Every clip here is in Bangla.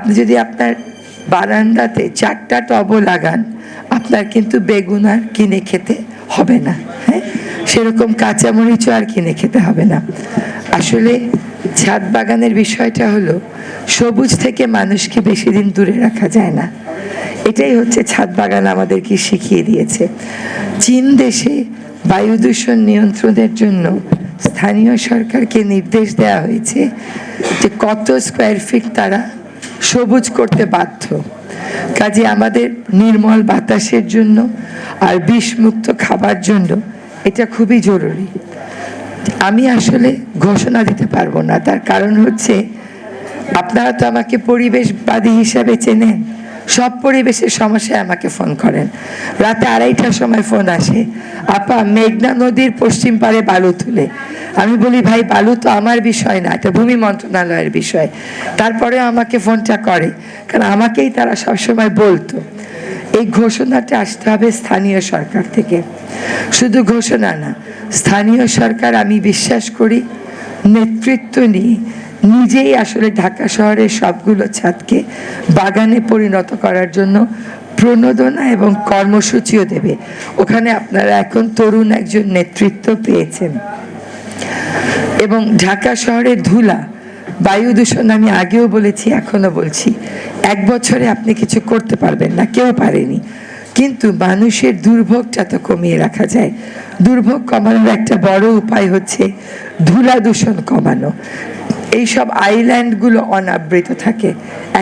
আপনি যদি আপনার বারান্দাতে 4টা টবও লাগান, আপনার কিন্তু বেগুন আর কিনে খেতে হবে না, হ্যাঁ, সেরকম কাঁচামরিচও আর কিনে খেতে হবে না। আসলে ছাদ বাগানের বিষয়টা হলো সবুজ থেকে মানুষকে বেশি দিন দূরে রাখা যায় না। এটাই হচ্ছে ছাদ বাগান আমাদেরকে শিখিয়ে দিয়েছে। চীন দেশে বায়ু দূষণ নিয়ন্ত্রণের জন্য স্থানীয় সরকারকে নির্দেশ দেওয়া হয়েছে যে কত স্কোয়ার ফিট তারা সবুজ করতে বাধ্য। কাজে আমাদের নির্মল বাতাসের জন্য আর বিষমুক্ত খাবার জন্য এটা খুবই জরুরি। আমি আসলে ঘোষণা দিতে পারবো না, তার কারণ হচ্ছে আপনারা তো আমাকে পরিবেশবাদী হিসাবে চেনেন। সব পরিবেশের সমস্যায় আমাকে ফোন করেন, রাতে 2:30টার সময় ফোন আসে, আপা মেঘনা নদীর পশ্চিম পারে বালু তুলে। আমি বলি ভাই বালু তো আমার বিষয় না, এটা ভূমি মন্ত্রণালয়ের বিষয়। তারপরে আমাকে ফোনটা করে, কারণ আমাকেই তারা সবসময় বলতো এই ঘোষণাটা আসতে হবে স্থানীয় সরকার থেকে। শুধু ঘোষণা না, স্থানীয় সরকার আমি বিশ্বাস করি নেতৃত্ব নিয়ে নিজেই আসলে ঢাকা শহরের সবগুলো ছাদকে বাগানে পরিণত করার জন্য প্রণোদনা এবং কর্মসূচিও দেবে। ওখানে আপনারা এখন তরুণ একজন নেতৃত্ব পেয়েছেন। এবং ঢাকা শহরের ধুলা, বায়ু দূষণ আমি আগেও বলেছি, এখনো বলছি, 1 বছরে আপনি কিছু করতে পারবেন না, কেউ পারেনি। কিন্তু মানুষের দুর্ভোগটা তো কমিয়ে রাখা যায়। দুর্ভোগ কমানোর একটা বড় উপায় হচ্ছে ধুলা দূষণ কমানো। এইসব আইল্যান্ডগুলো অনাবৃত থাকে,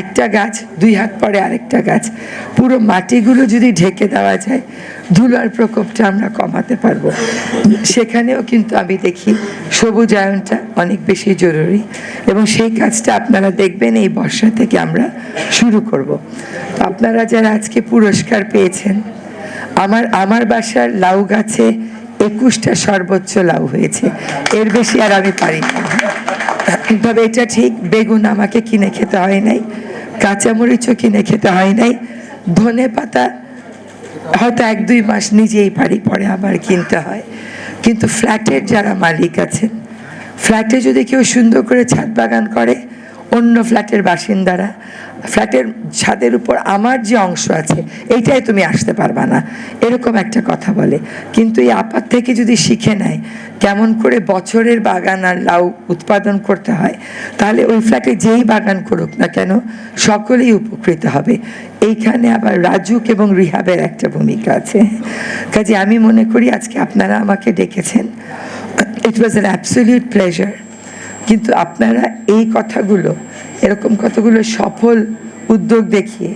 একটা গাছ 2 হাত পরে আরেকটা গাছ, পুরো মাটিগুলো যদি ঢেকে দেওয়া যায় ধুলার প্রকোপটা আমরা কমাতে পারবো। সেখানেও কিন্তু আমি দেখি সবুজায়নটা অনেক বেশি জরুরি, এবং সেই কাজটা আপনারা দেখবেন এই বর্ষা থেকে আমরা শুরু করব। তো আপনারা যারা আজকে পুরস্কার পেয়েছেন, আমার বাসার লাউ গাছে 21টা সর্বোচ্চ লাউ হয়েছে, এর বেশি আর আমি পারি না। তবে এটা ঠিক, বেগুন আমাকে কিনে খেতে হয় নাই, কাঁচামরিচও কিনে খেতে হয় নাই, ধনে পাতা হয়তো 1-2 মাস নিজেই পারি, পরে আবার কিনতে হয়। কিন্তু ফ্ল্যাটের যারা মালিক আছেন, ফ্ল্যাটে যদি কেউ সুন্দর করে ছাদ বাগান করে, অন্য ফ্ল্যাটের বাসিন্দারা ফ্ল্যাটের ছাদের উপর আমার যে অংশ আছে এইটাই তুমি আসতে পারবা না, এরকম একটা কথা বলে। কিন্তু এই আপাত থেকে যদি শিখে নেয় কেমন করে বছরের বাগান আর লাউ উৎপাদন করতে হয়, তাহলে ওই ফ্ল্যাটে যেই বাগান করুক না কেন সকলেই উপকৃত হবে। এইখানে আবার রাজুক এবং রিহাবের একটা ভূমিকা আছে। কাজে আমি মনে করি আজকে আপনারা আমাকে ডেকেছেন, ইট ওয়াজ অ্যান অ্যাবসলিউট প্লেজার। কিন্তু আপনারা এই কথাগুলো, এরকম কতগুলো সফল উদ্যোগ দেখিয়ে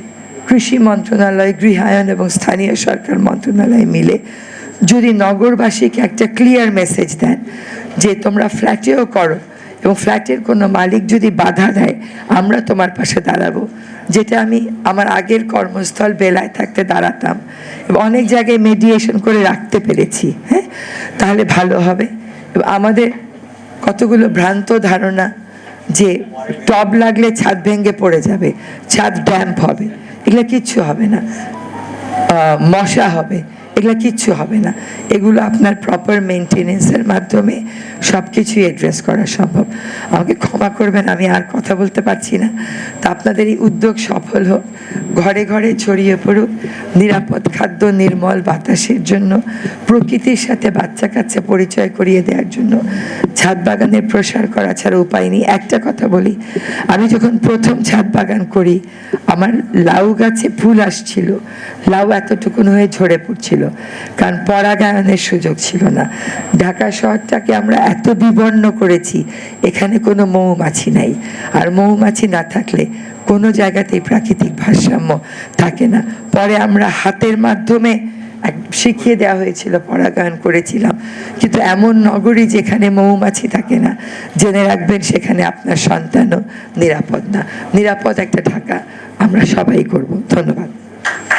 কৃষি মন্ত্রণালয়, গৃহায়ন এবং স্থানীয় সরকার মন্ত্রণালয় মিলে যদি নগরবাসীকে একটা ক্লিয়ার মেসেজ দেন যে তোমরা ফ্ল্যাটেও করো, এবং ফ্ল্যাটের কোনো মালিক যদি বাধা দেয় আমরা তোমার পাশে দাঁড়াবো, যেটা আমি আমার আগের কর্মস্থল বেলায় থাকতে দাঁড়াতাম এবং অনেক জায়গায় মেডিয়েশন করে রাখতে পেরেছি, হ্যাঁ, তাহলে ভালো হবে। এবং আমাদের কতগুলো ভ্রান্ত ধারণা যে টব লাগলে ছাদ ভেঙে পড়ে যাবে, ছাদ ড্যাম্প হবে, এগুলো কিচ্ছু হবে না, মশা হবে, এগুলো কিচ্ছু হবে না। এগুলো আপনার প্রপার মেনটেনেন্সের মাধ্যমে সব কিছুই অ্যাড্রেস করা সম্ভব। আমাকে ক্ষমা করবেন, আমি আর কথা বলতে পারছি না। তা আপনাদের এই উদ্যোগ সফল হোক, ঘরে ঘরে ছড়িয়ে পড়ুক নিরাপদ খাদ্য, নির্মল বাতাসের জন্য, প্রকৃতির সাথে বাচ্চা কাচ্চা পরিচয় করিয়ে দেওয়ার জন্য ছাদ বাগানের প্রসার করা ছাড়া উপায় নেই। একটা কথা বলি, আমি যখন প্রথম ছাদ বাগান করি আমার লাউ গাছে ফুল আসছিল, লাউ এতটুকুন হয়ে ঝরে পড়ছিল, কারণ পরাগায়নের সুযোগ ছিল না। ঢাকা শহরটাকে আমরা এত বিবর্ণ করেছি, এখানে কোনো মৌমাছি নাই, আর মৌমাছি না থাকলে কোনো জায়গাতেই প্রাকৃতিক ভারসাম্য থাকে না। পরে আমরা হাতের মাধ্যমে শিখিয়ে দেওয়া হয়েছিল, পরাগায়ন করেছিলাম, কিন্তু এমন নগরী যেখানে মৌমাছি থাকে না, জেনে রাখবেন সেখানে আপনার সন্তানও নিরাপদ না। নিরাপদ একটা ঢাকা আমরা সবাই করব। ধন্যবাদ।